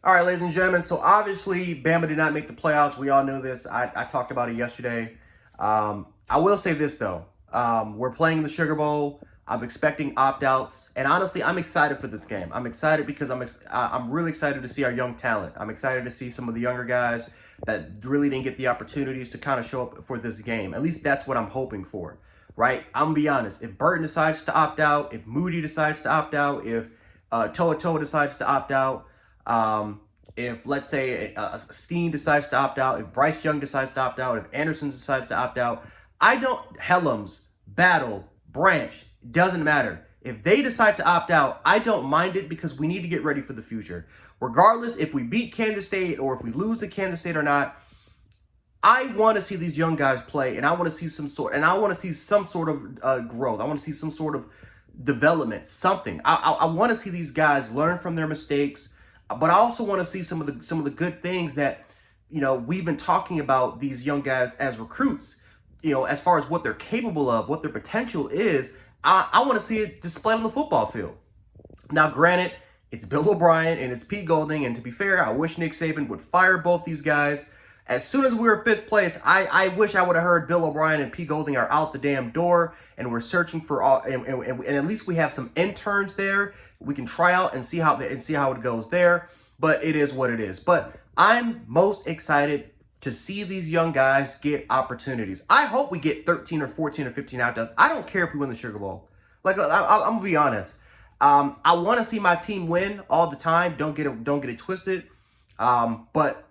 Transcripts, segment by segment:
All right, ladies and gentlemen. So obviously, Bama did not make the playoffs. We all know this. I talked about it yesterday. I will say this though. We're playing the Sugar Bowl. I'm expecting opt-outs, and honestly, I'm excited for this game. I'm excited because I'm really excited to see our young talent. I'm excited to see some of the younger guys that really didn't get the opportunities to kind of show up for this game. At least that's what I'm hoping for, right? I'm gonna be honest. If Burton decides to opt out, if Moody decides to opt out, if Toa decides to opt out. If, let's say, Steen decides to opt out, if Bryce Young decides to opt out, if Anderson decides to opt out, Helms, Battle, Branch, doesn't matter. If they decide to opt out, I don't mind it because we need to get ready for the future. Regardless if we beat Kansas State or if we lose to Kansas State or not, I want to see these young guys play, and I want to see some sort of growth. I want to see some sort of development, something. I want to see these guys learn from their mistakes, but I also want to see some of the good things that we've been talking about these young guys as recruits. As far as what they're capable of, what their potential is. I want to see it displayed on the football field. Now, granted, it's Bill O'Brien and it's Pete Golding, and to be fair, I wish Nick Saban would fire both these guys. As soon as we were fifth place, I wish I would have heard Bill O'Brien and Pete Golding are out the damn door, and we're searching for all, and at least we have some interns there we can try out and see how it goes there. But it is what it is. But I'm most excited to see these young guys get opportunities. I hope we get 13 or 14 or 15 outdoes. I don't care if we win the Sugar Bowl. Like I'm gonna be honest. I want to see my team win all the time. Don't get it twisted. But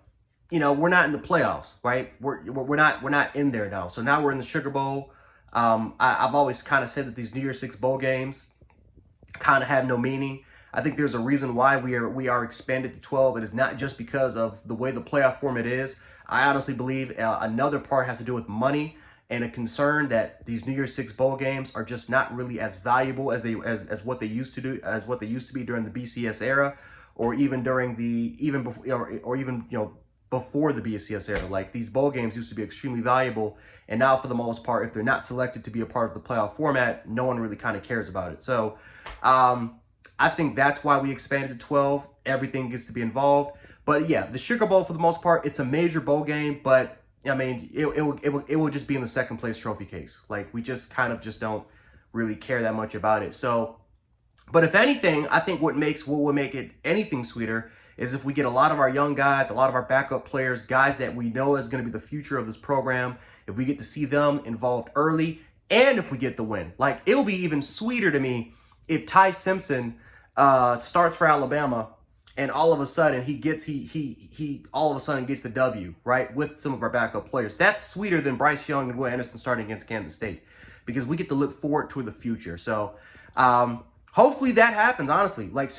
we're not in the playoffs, right? We're not in there now. So now we're in the Sugar Bowl. I've always kind of said that these New Year's Six bowl games kind of have no meaning. I think there's a reason why we are expanded to 12. It is not just because of the way the playoff format is. I honestly believe another part has to do with money and a concern that these New Year's Six bowl games are just not really as valuable as what they used to be during the BCS era, or even during before the BCS era. Like, these bowl games used to be extremely valuable, and now for the most part, if they're not selected to be a part of the playoff format, no one really kind of cares about it. So I think that's why we expanded to 12. Everything gets to be involved. But yeah, the Sugar Bowl, for the most part, it's a major bowl game, but I mean, it will just be in the second place trophy case. Like, we just kind of just don't really care that much about it. So, but if anything, I think what will make it anything sweeter is if we get a lot of our young guys, a lot of our backup players, guys that we know is going to be the future of this program, if we get to see them involved early, and if we get the win. Like, it'll be even sweeter to me if Ty Simpson starts for Alabama, and all of a sudden he gets the W, right, with some of our backup players. That's sweeter than Bryce Young and Will Anderson starting against Kansas State, because we get to look forward to the future. So hopefully that happens. Honestly, like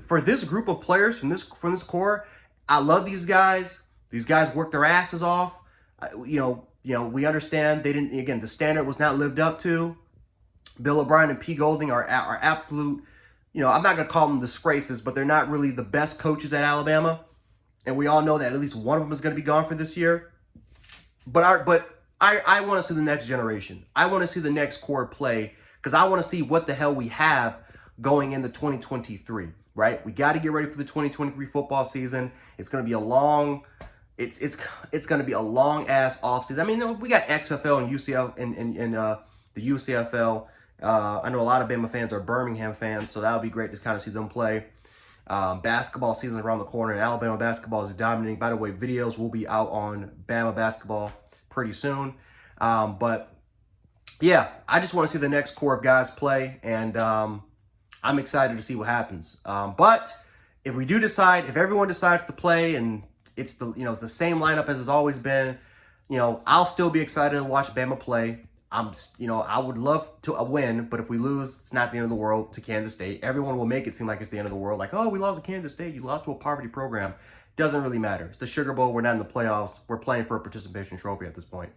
for this group of players from this core, I love these guys. These guys work their asses off. We understand they didn't. Again, the standard was not lived up to. Bill O'Brien and Pete Golding are absolute. I'm not going to call them disgraces, but they're not really the best coaches at Alabama. And we all know that at least one of them is going to be gone for this year. But I want to see the next generation. I want to see the next core play, because I want to see what the hell we have going into 2023, right? We got to get ready for the 2023 football season. It's going to be a long, it's going to be a long ass offseason. I mean, we got XFL and UCL and the UCFL. I know a lot of Bama fans are Birmingham fans, so that would be great to kind of see them play. Basketball season around the corner, and Alabama basketball is dominating. By the way, videos will be out on Bama basketball pretty soon. But yeah, I just want to see the next core of guys play, and I'm excited to see what happens. But if everyone decides to play, and it's the same lineup as it's always been, I'll still be excited to watch Bama play. I would love to win, but if we lose, it's not the end of the world to Kansas State. Everyone will make it seem like it's the end of the world. Like, oh, we lost to Kansas State. You lost to a poverty program. Doesn't really matter. It's the Sugar Bowl. We're not in the playoffs. We're playing for a participation trophy at this point.